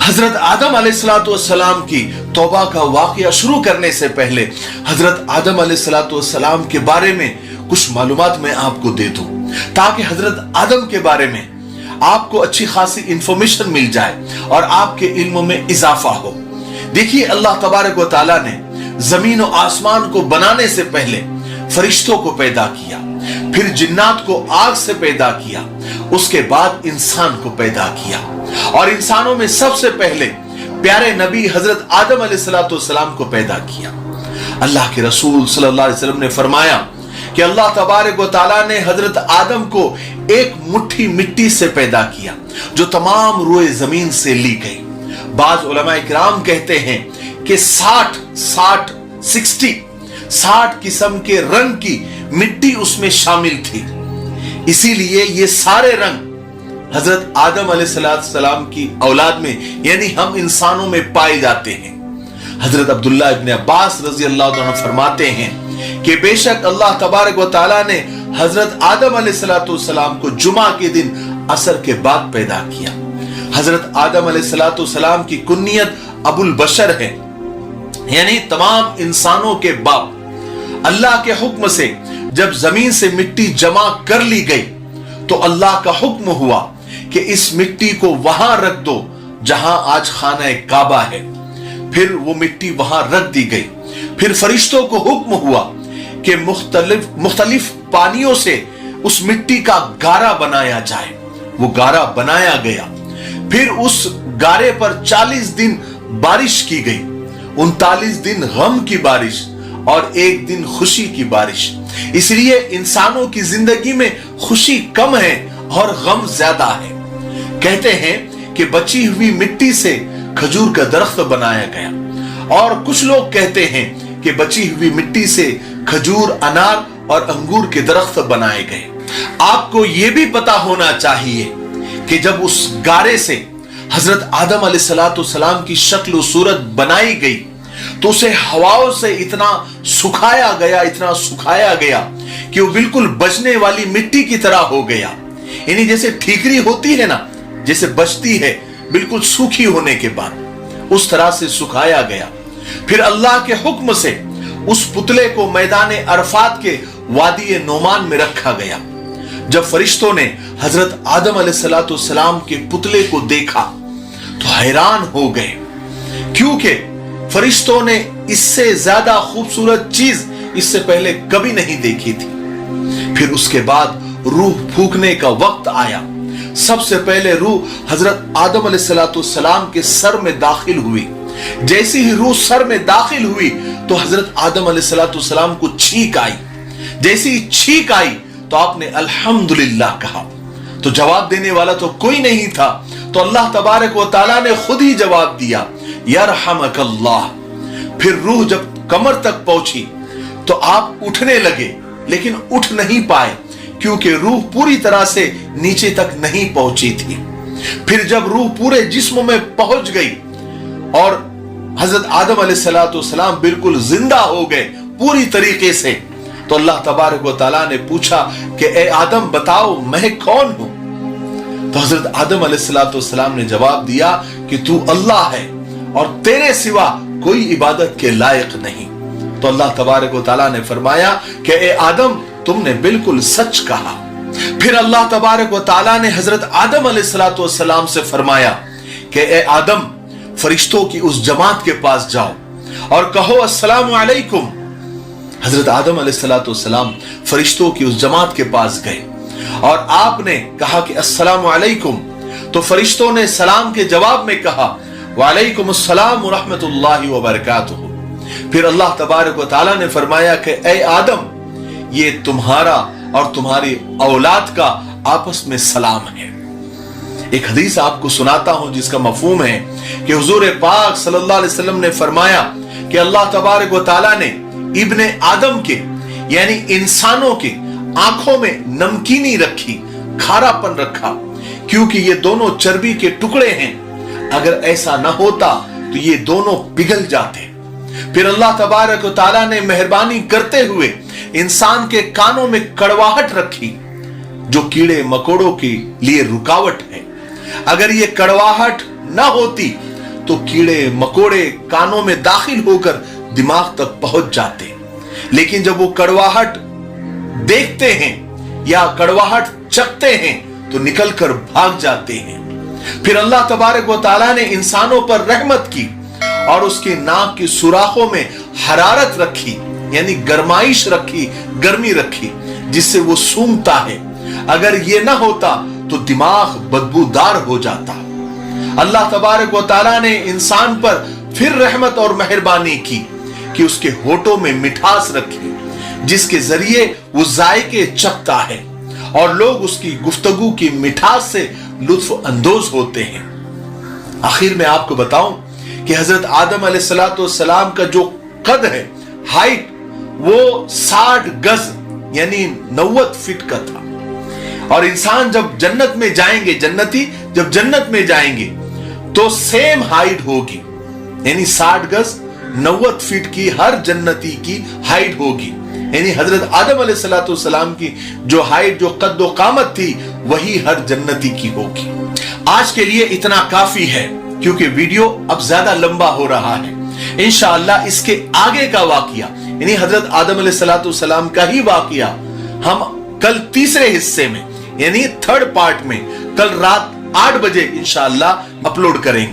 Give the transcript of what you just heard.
हजरत आदम अलैहिस्सलाम की तौबा का वाकया शुरू करने से पहले हजरत आदम अलैहिस्सलाम के बारे में कुछ मालूमात मैं आपको दे दूं, ताकि हजरत आदम के बारे में आपको अच्छी खासी इंफॉर्मेशन मिल जाए और आपके इल्म में इजाफा हो। देखिए, अल्लाह तबारक व तआला ने जमीन और आसमान को बनाने से पहले फरिश्तों को पैदा किया, फिर जिन्नात को आग से पैदा किया, उसके बाद इंसान को पैदा किया। और इंसानों में सबसे पहले प्यारे नबी हजरत आदम अलैहिस्सलाम को पैदा किया। अल्लाह के रसूल सल्लल्लाहु अलैहि वसल्लम ने फरमाया कि अल्लाह तबारक व तआला ने हजरत आदम को एक मुट्ठी मिट्टी से पैदा किया जो तमाम रोए जमीन से ली गई। बाज उलमा इकराम कहते हैं कि 60 किस्म के रंग की मिट्टी उसमें शामिल थी। इसीलिए ये सारे रंग हजरत आदम अलैहिस्सलाम की औलाद में यानी हम इंसानों में पाए जाते हैं। हजरत अब्दुल्लाह इब्न अब्बास रजी अल्लाह अन्हु फरमाते हैं कि बेशक अल्लाह तबारक व तआला ने हजरत आदम अलैहिस्सलाम को जुमा के दिन असर के बाद पैदा किया। हजरत आदम अलैहिस्सलाम की कुन्नियत अबुल बशर है, यानी तमाम इंसानों के बाप। अल्लाह के हुक्म से जब जमीन से मिट्टी जमा कर ली गई तो अल्लाह का हुक्म हुआ कि इस मिट्टी को वहां रख दो जहां आज खाना काबा है। फिर वो मिट्टी वहां रख दी गई। फिर फरिश्तों को हुक्म हुआ कि मुख्तलिफ पानियों से उस मिट्टी का गारा बनाया जाए। वो गारा बनाया गया। फिर उस गारे पर 40 दिन बारिश की गई, 39 दिन गम की बारिश और 1 दिन खुशी की बारिश। इसलिए इंसानों की जिंदगी में खुशी कम है और गम ज्यादा है। कहते हैं कि बची हुई मिट्टी से खजूर का दरख्त बनाया गया, और कुछ लोग कहते हैं कि बची हुई मिट्टी से खजूर, अनार और अंगूर के दरख्त बनाए गए। आपको यह भी पता होना चाहिए कि जब उस गारे से हजरत आदम अलैहिस्सलाम की शक्ल सूरत बनाई गई तो उसे हवाओं से इतना सुखाया गया कि वो बिल्कुल बचने वाली मिट्टी की तरह हो गया। यानी जैसे ठीकरी होती है ना, जैसे बचती है बिल्कुल सूखी होने के बाद, उस तरह से सुखाया गया। फिर अल्लाह के हुक्म से उस पुतले को मैदान अरफात के वादी नोमान में रखा गया। जब फरिश्तों ने हजरत आदम अलैहिस्सलाम के पुतले को देखा तो हैरान हो गए, क्योंकि फरिश्तों ने इससे ज्यादा खूबसूरत चीज इससे पहले कभी नहीं देखी थी। फिर उसके बाद रूह फूकने का वक्त आया। सबसे पहले रूह हजरत आदम अलैहिस्सलाम के सर में दाखिल हुई। जैसी ही रूह सर में दाखिल हुई तो हजरत आदम अलैहिस्सलाम को छींक आई। जैसी ही छींक आई तो आपने अल्हम्दुलिल्लाह कहा। तो जवाब देने वाला तो कोई नहीं था, तो अल्लाह तबारक व तआला ने खुद ही जवाब दिया, यरहमकल्लाह। फिर रूह जब कमर तक पहुंची तो आप उठने लगे, लेकिन उठ नहीं पाए क्योंकि रूह पूरी तरह से नीचे तक नहीं पहुंची थी। फिर जब रूह पूरे जिस्म में पहुंच गई और हजरत आदम अलैहिस्सलाम बिल्कुल जिंदा हो गए पूरी तरीके से, तो अल्लाह तबारक व तआला ने पूछा कि ए आदम बताओ मैं कौन हूं। तो हजरत आदम अलैहिस्सलाम ने जवाब दिया कि तू अल्लाह है और तेरे सिवा कोई इबादत के लायक नहीं। तो अल्लाह तबारक व तआला ने फरमाया कि ए आदम तुमने बिल्कुल सच कहा। फिर अल्लाह तबारक व तआला ने हजरत आदम अलैहिस्सलाम से फरमाया कि ए आदम फरिश्तों की उस जमात के पास जाओ और कहो अस्सलामु अलैकुम। हजरत आदम अलैहिस्सलाम फरिश्तों की उस जमात के पास गए और आपने कहा कि अस्सलामु अलैकुम। तो फरिश्तों ने सलाम के जवाब में कहा वालेकुम अस्सलाम व रहमतुल्लाहि व बरकातुहू। फिर अल्लाह तबारक व तआला ने फरमाया कि ए आदम, ये तुम्हारा और तुम्हारी औलाद का आपस में सलाम है। एक हदीस आपको सुनाता हूं जिसका मफहूम है कि हुजूर पाक सल्लल्लाहु अलैहि वसल्लम ने फरमाया कि अल्लाह तबारक व तआला ने इब्ने आदम के यानी इंसानों के आंखों में नमकीनी रखी, खारापन रखा, क्योंकि ये दोनों चर्बी के टुकड़े हैं। अगर ऐसा न होता तो ये दोनों पिघल जाते। फिर अल्लाह तबारक व तआला ने मेहरबानी करते हुए इंसान के कानों में कड़वाहट रखी, जो कीड़े मकोड़ों के लिए रुकावट है। अगर ये कड़वाहट न होती तो कीड़े मकोड़े कानों में दाखिल होकर दिमाग तक पहुंच जाते, लेकिन जब वो कड़वाहट देखते हैं या कड़वाहट चखते हैं तो निकलकर भाग जाते हैं। फिर अल्लाह तबारक व तआला ने इंसानों पर रहमत की और उसके नाक की सुराखों में हरारत रखी, यानी गरमाइश रखी, गर्मी रखी, जिससे वो सूंघता है। अगर ये ना होता तो दिमाग बदबूदार हो जाता। अल्लाह तबारक व तआला ने इंसान पर फिर रहमत और मेहरबानी की कि उसके होठों में मिठास रखी, जिसके जरिए वो जायके चखता है और लोग उसकी गुफ्तगू की मिठास से लुत्फ अंदोज होते हैं। आखिर में आपको बताऊं कि हजरत आदम अलैहिस्सलाम का जो कद है, हाइट, वो 60 गज यानी 90 फीट का था। और इंसान जब जन्नत में जाएंगे, जन्नती जब जन्नत में जाएंगे तो सेम हाइट होगी, यानी 60 गज 90 फीट की हर जन्नती की हाइट होगी। यानी हजरत आदम अलैहिस्सलाम की जो हाइट, जो कद व कामत थी, वही हर जन्नती की होगी। आज के लिए इतना काफी है, क्योंकि वीडियो अब ज्यादा लंबा हो रहा है। इंशाअल्लाह इसके आगे का वाकया, यानी हजरत आदम अलैहिस्सलाम का ही वाकया, हम कल तीसरे हिस्से में, यानी थर्ड पार्ट में, कल रात 8 बजे इंशाअल्लाह अपलोड करेंगे।